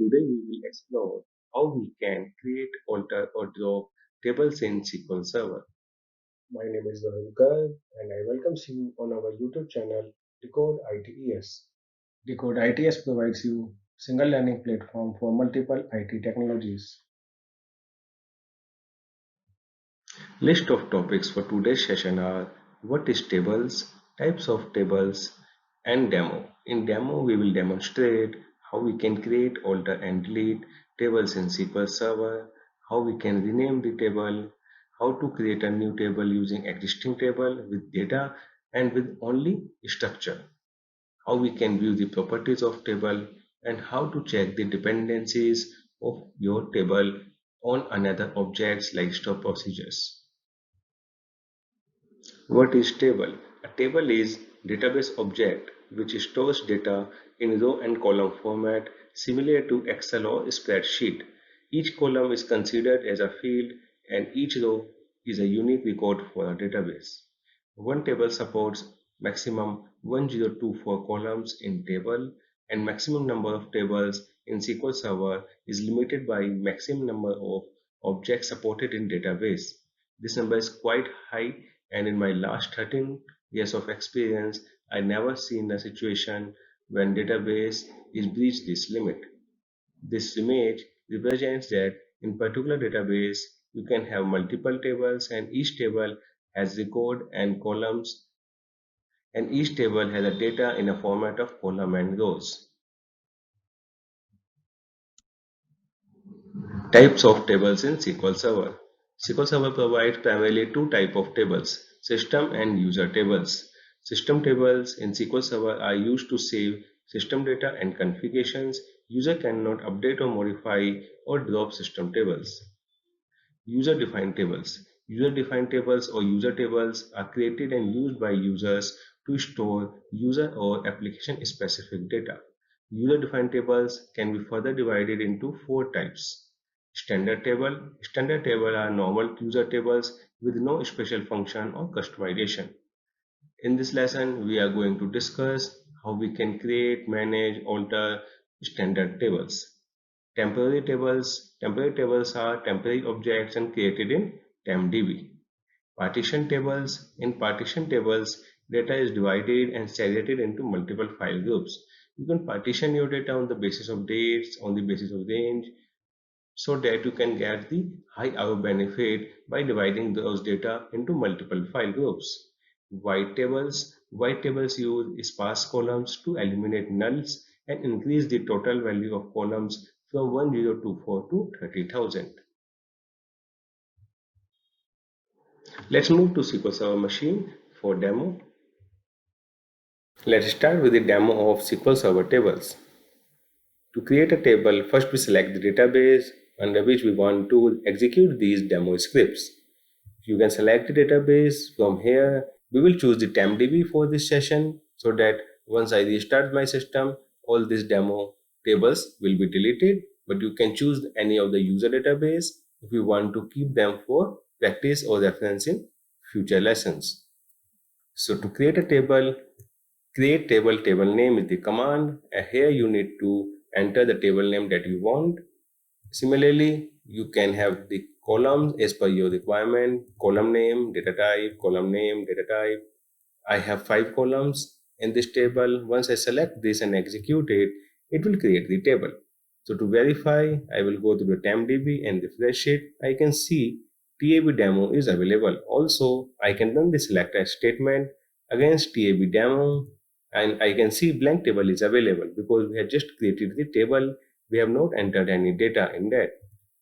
Today we will explore how we can create, alter, or drop tables in SQL Server. My name is Varunkar and I welcome you on our YouTube channel Decode ITES. Decode ITES provides you single learning platform for multiple IT technologies. List of topics for today's session are what is tables, types of tables, and demo. In demo, we will demonstrate how we can create, alter, and delete tables in SQL Server, how we can rename the table, how to create a new table using existing table with data and with only structure, how we can view the properties of table, and how to check the dependencies of your table on another objects like store procedures. What is table? A table is database object which stores data in row and column format similar to Excel or spreadsheet. Each column is considered as a field and each row is a unique record for a database. One table supports maximum 1024 columns in table and maximum number of tables in SQL Server is limited by maximum number of objects supported in database. This number is quite high and in my last 13 years of experience, I never seen a situation when database is breached this limit. This image represents that in particular database, you can have multiple tables and each table has record and columns and each table has a data in a format of column and rows. Types of tables in SQL Server. SQL Server provides primarily two types of tables, system and user tables. System tables in SQL Server are used to save system data and configurations. User cannot update or modify or drop system tables. User-defined tables. User-defined tables or user tables are created and used by users to store user or application-specific data. User-defined tables can be further divided into four types. Standard table. Standard table are normal user tables with no special function or customization. In this lesson, we are going to discuss how we can create, manage, alter standard tables. Temporary tables. Temporary tables are temporary objects and created in TempDB. Partition tables. In partition tables, data is divided and segregated into multiple file groups. You can partition your data on the basis of dates, on the basis of range, so that you can get the high hour benefit by dividing those data into multiple file groups. White tables. White tables use sparse columns to eliminate nulls and increase the total value of columns from 1024 to 30,000. Let's move to SQL Server Machine for demo. Let's start with the demo of SQL Server tables. To create a table, first we select the database under which we want to execute these demo scripts. You can select the database from here. We will choose the TempDB for this session so that once I restart my system, all these demo tables will be deleted. But you can choose any of the user database if you want to keep them for practice or reference in future lessons. So to create a table, create table name is the command. And here you need to enter the table name that you want. Similarly, you can have the columns as per your requirement, column name, data type, column name, data type. I have 5 columns in this table. Once I select this and execute it, it will create the table. So to verify, I will go to the TempDB and refresh it. I can see TAB demo is available. Also, I can run the select as statement against TAB demo and I can see blank table is available because we have just created the table. We have not entered any data in that.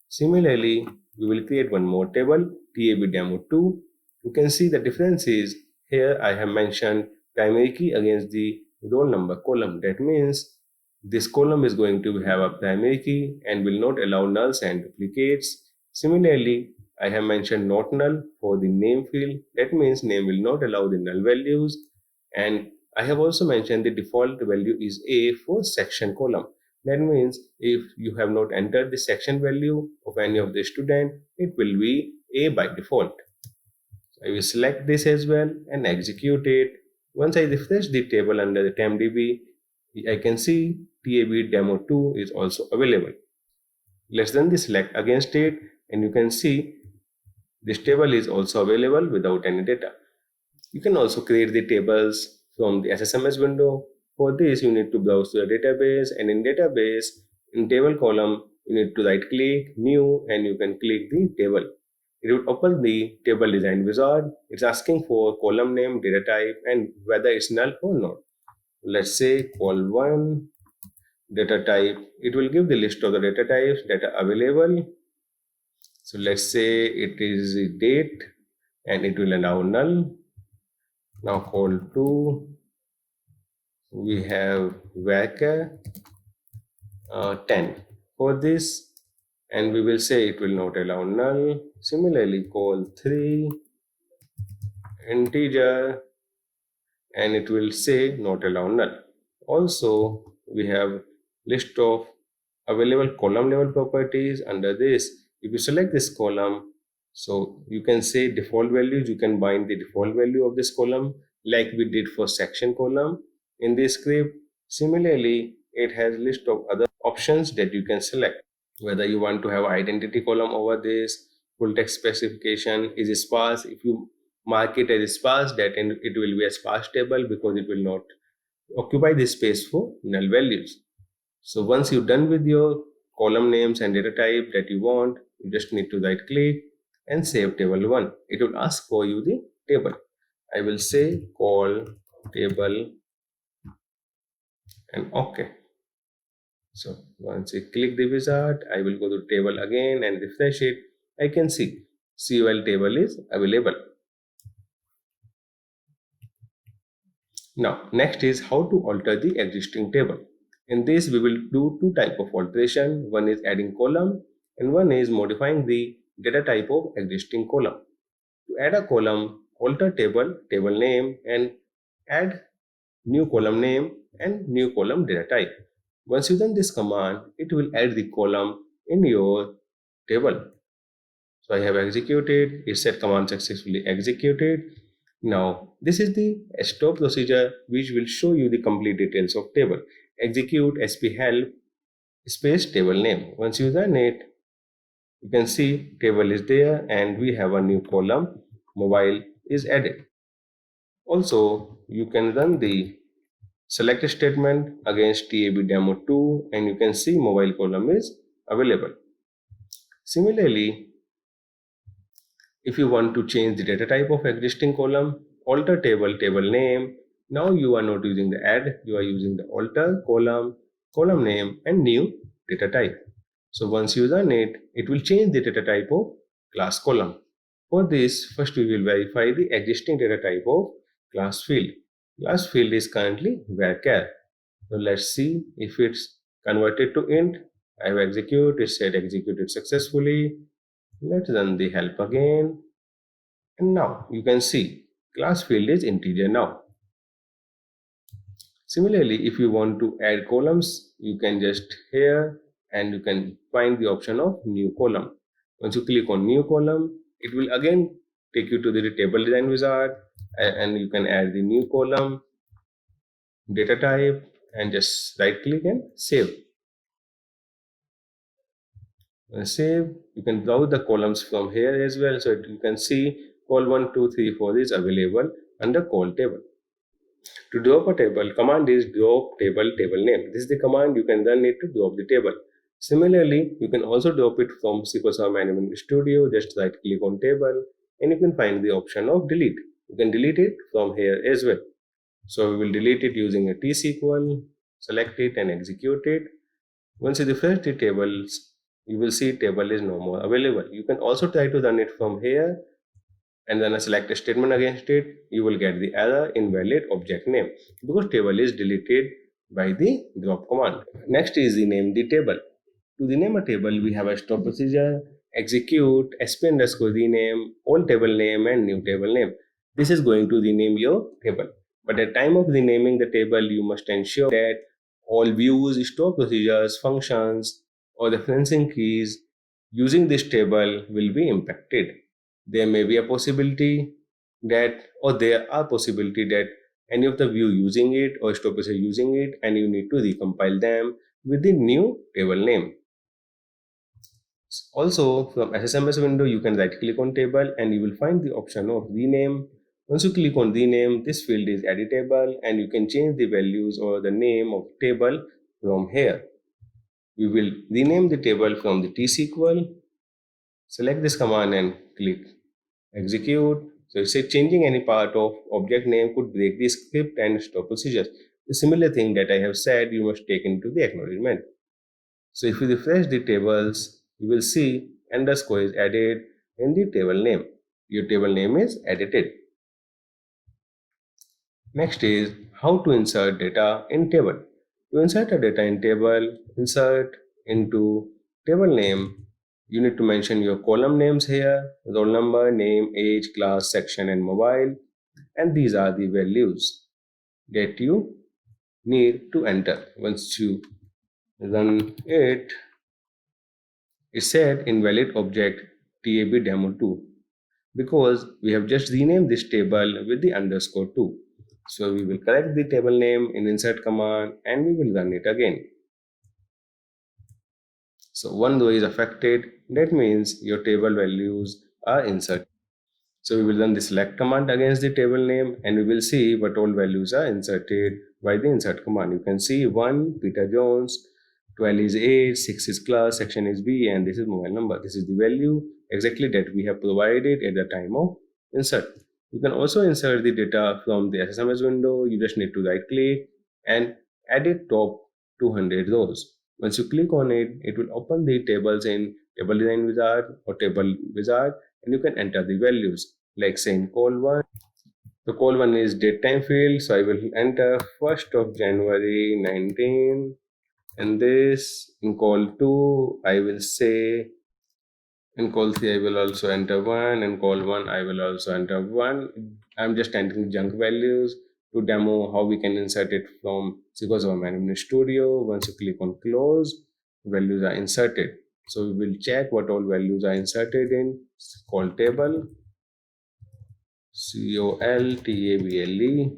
Similarly, we will create one more table, TAB demo 2. You can see the difference is here I have mentioned primary key against the roll number column. That means this column is going to have a primary key and will not allow nulls and duplicates. Similarly, I have mentioned not null for the name field. That means name will not allow the null values. And I have also mentioned the default value is A for section column. That means if you have not entered the section value of any of the student, it will be A by default. So I will select this as well and execute it. Once I refresh the table under the TempDB, I can see TAB demo 2 is also available. Let's then select against it, and you can see this table is also available without any data. You can also create the tables from the SSMS window. For this, you need to browse to the database, and in database, in table column, you need to right click, new, and you can click the table. It will open the table design wizard. It's asking for column name, data type, and whether it's null or not. Let's say col1 data type. It will give the list of the data types that are available. So let's say it is the date, and it will allow null. Now col2, we have varchar 10 for this, and we will say it will not allow null. Similarly, col3 integer, and it will say not allow null. Also, we have list of available column level properties. Under this, if you select this column, so you can say default values, you can bind the default value of this column like we did for section column in this script. Similarly, it has list of other options that you can select, whether you want to have identity column over this, full text specification is sparse. If you mark it as sparse, that it will be a sparse table because it will not occupy the space for null values. So once you're done with your column names and data type that you want, you just need to right click and save table 1. It will ask for you the table. I will say call table and OK. So once you click the wizard, I will go to table again and refresh it. I can see COL table is available. Now, next is how to alter the existing table. In this, we will do two types of alteration. One is adding column and one is modifying the data type of existing column. To add a column, alter table, table name, and add new column name and new column data type. Once you run this command, it will add the column in your table. So I have executed, it said command successfully executed. Now, this is the stop procedure which will show you the complete details of table. Execute sp help space table name. Once you run it, you can see table is there and we have a new column, mobile is added. Also, you can run the select statement against TAB demo 2 and you can see mobile column is available. Similarly, if you want to change the data type of existing column, alter table, table name. Now you are not using the add, you are using the alter column, column name and new data type. So once you run it, it will change the data type of class column. For this, first we will verify the existing data type of class field. Class field is currently varchar. So let's see if it's converted to int. I have executed, it said executed successfully. Let's run the help again. And now you can see class field is integer now. Similarly, if you want to add columns, you can just here and you can find the option of new column. Once you click on new column, it will again take you to the table design wizard and you can add the new column, data type, and just right click and save. Save, you can browse the columns from here as well. So you can see call 1, 2, 3, 4 is available under call table. To drop a table, command is drop table table name. This is the command you can run it to drop the table. Similarly, you can also drop it from SQL Server Management Studio. Just right click on table and you can find the option of delete. You can delete it from here as well. So we will delete it using a T-SQL, select it and execute it. Once you refresh the tables, you will see table is no more available. You can also try to run it from here and then select a statement against it. You will get the error invalid object name because table is deleted by the drop command. Next is rename the table. To rename a table, we have a stop procedure, execute, sp underscore rename, old table name and new table name. This is going to rename your table. But at time of renaming the table, you must ensure that all views, stop procedures, functions, or referencing keys using this table will be impacted. There may be a possibility that, or there are possibility that any of the view using it or stoppers are using it, and you need to recompile them with the new table name. Also, from SSMS window, you can right click on table and you will find the option of rename. Once you click on rename, this field is editable and you can change the values or the name of table from here. We will rename the table from the T-SQL. Select this command and click execute. So it says changing any part of object name could break the script and stop procedures. The similar thing that I have said, you must take into the acknowledgement. So if you refresh the tables, you will see underscore is added in the table name. Your table name is edited. Next is how to insert data in table. To insert a data in table, insert into table name. You need to mention your column names here, roll number, name, age, class, section, and mobile. And these are the values that you need to enter. Once you run it, it said invalid object tab demo2 because we have just renamed this table with the underscore 2. So we will correct the table name in insert command and we will run it again. So one row is affected, that means your table values are inserted. So we will run the select command against the table name and we will see what all values are inserted by the insert command. You can see 1 Peter Jones, 12 is age, 6 is class, section is B, and this is mobile number. This is the value exactly that we have provided at the time of insert. You can also insert the data from the SSMS window. You just need to right click and edit top 200 rows. Once you click on it, it will open the tables in table design wizard or table wizard and you can enter the values like saying col1. The col1 is date time field, so I will enter 1st of January 19, and this in col2 I will say, in col3 I will also enter 1, and col1 I will also enter 1. I'm just entering junk values to demo how we can insert it from SQL Server Management Studio. Once you click on close, values are inserted. So we will check what all values are inserted in col table, COLTABLE.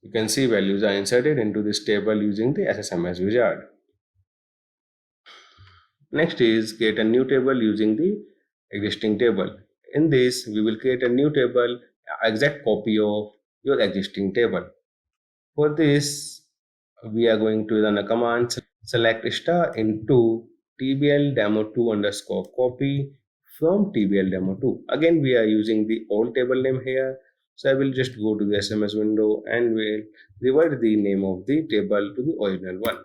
You can see values are inserted into this table using the SSMS wizard. Next is create a new table using the existing table. In this, we will create a new table, exact copy of your existing table. For this, we are going to run a command, select star into tbl demo2 underscore copy from tbl demo2. Again, we are using the old table name here. So I will just go to the SMS window and will revert the name of the table to the original one.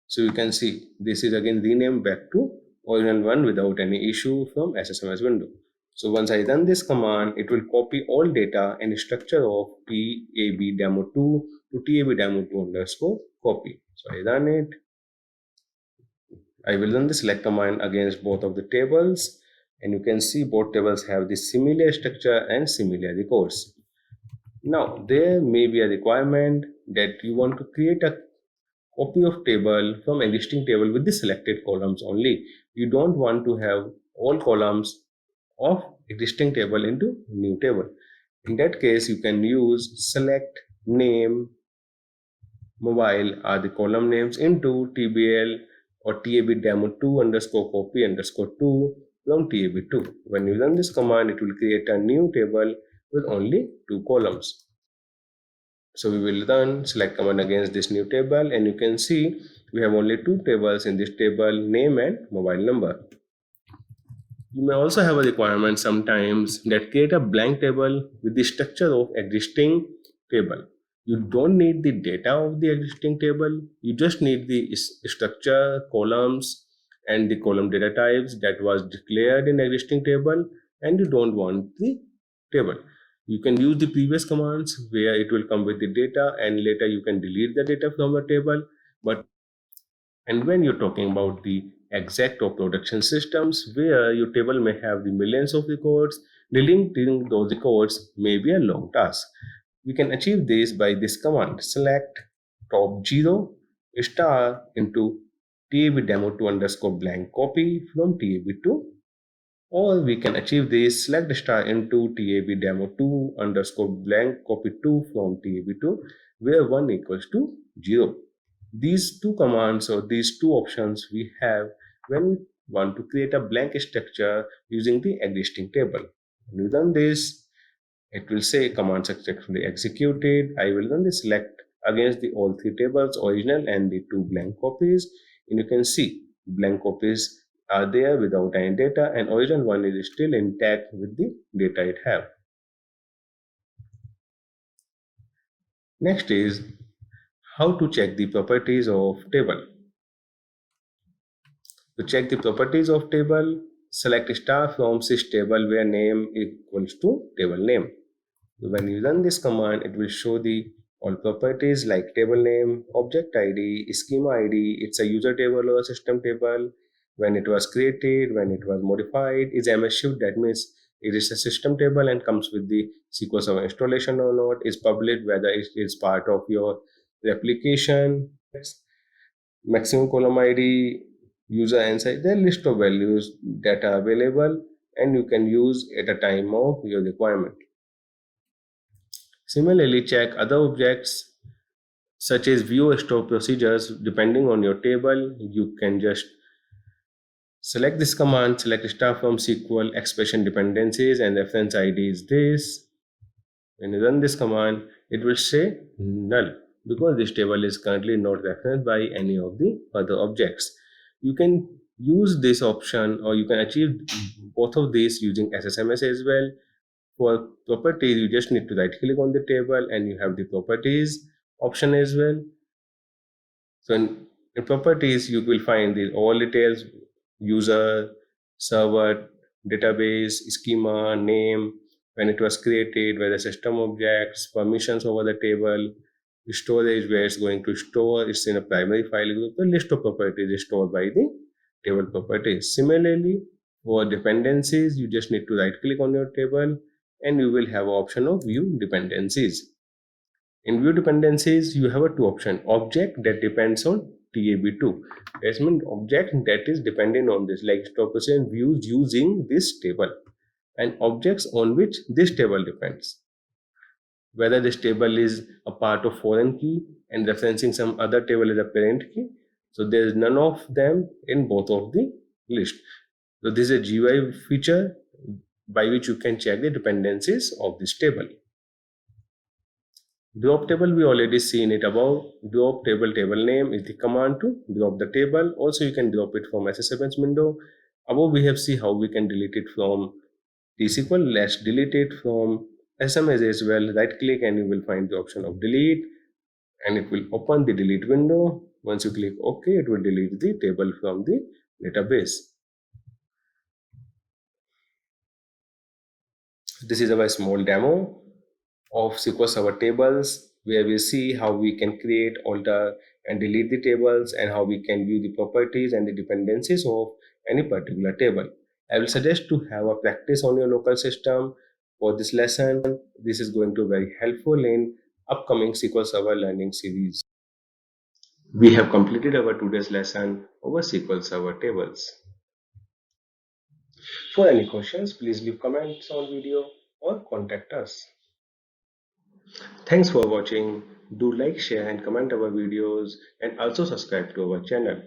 So you can see this is again renamed back to original one without any issue from SSMS window. So once I run this command, it will copy all data and structure of tab demo2 to tab demo2 underscore copy. So I run it. I will run the select command against both of the tables, and you can see both tables have the similar structure and similar records. Now there may be a requirement that you want to create a copy of table from existing table with the selected columns only. You don't want to have all columns of existing table into new table. In that case, you can use select name mobile are the column names into tbl or tab demo2 underscore copy underscore 2 from tab2. When you run this command, it will create a new table with only 2 columns. So we will run select command against this new table and you can see we have only 2 tables in this table, name and mobile number. You may also have a requirement sometimes that create a blank table with the structure of existing table. You don't need the data of the existing table, you just need the structure, columns and the column data types that was declared in existing table, and you don't want the table. You can use the previous commands where it will come with the data and later you can delete the data from the table. And when you're talking about the exact or production systems where your table may have the millions of records, deleting those records may be a long task. We can achieve this by this command, select top 0 star into tab demo2 underscore blank copy from tab2 Or we can achieve this, select star into tab demo 2 underscore blank copy 2 from tab2 where 1 equals to 0. These two commands or these two options we have when we want to create a blank structure using the existing table. When we run this, it will say command successfully executed. I will run the select against the all three tables, original and the two blank copies. And you can see blank copies are there without any data, and original one is still intact with the data it have. Next is how to check the properties of table. To check the properties of table, select star from sys table where name equals to table name. When you run this command, it will show the all properties like table name, object ID, schema ID, it's a user table or a system table, when it was created, when it was modified, is MS Shift, that means it is a system table and comes with the sequence of installation or not, is published, whether it is part of your replication, maximum column ID, user insight, there are list of values that are available and you can use at a time of your requirement. Similarly, check other objects such as view or store procedures. Depending on your table, you can just select this command, select star from SQL expression dependencies and reference ID is this. When you run this command, it will say null because this table is currently not referenced by any of the other objects. You can use this option or you can achieve both of these using SSMS as well. For properties, you just need to right click on the table and you have the properties option as well. So in properties, you will find the all details, user, server, database, schema, name, when it was created, whether system objects, permissions over the table, storage, where it's going to store, it's in a primary file group. The list of properties is stored by the table properties. Similarly, for dependencies, you just need to right click on your table and you will have an option of view dependencies. In view dependencies, you have a two option: object that depends on TAB2. That means object that is dependent on this, like stop procedure views using this table, and objects on which this table depends. Whether this table is a part of foreign key and referencing some other table as a parent key. So there is none of them in both of the list. So this is a GUI feature by which you can check the dependencies of this table. Drop table, we already seen it above. Drop table name is the command to drop the table. Also, you can drop it from SSMS window. Above, we have see how we can delete it from T-SQL. Let's delete it from SMS as well. Right click and you will find the option of delete and it will open the delete window. Once you click OK, it will delete the table from the database. This is a very small demo of SQL Server tables where we see how we can create, alter and delete the tables and how we can view the properties and the dependencies of any particular table. I will suggest to have a practice on your local system for this lesson. This is going to be very helpful in upcoming SQL Server learning series. We have completed our today's lesson over SQL Server tables. For any questions, please leave comments on video or contact us. Thanks for watching. Do like, share and comment our videos and also subscribe to our channel.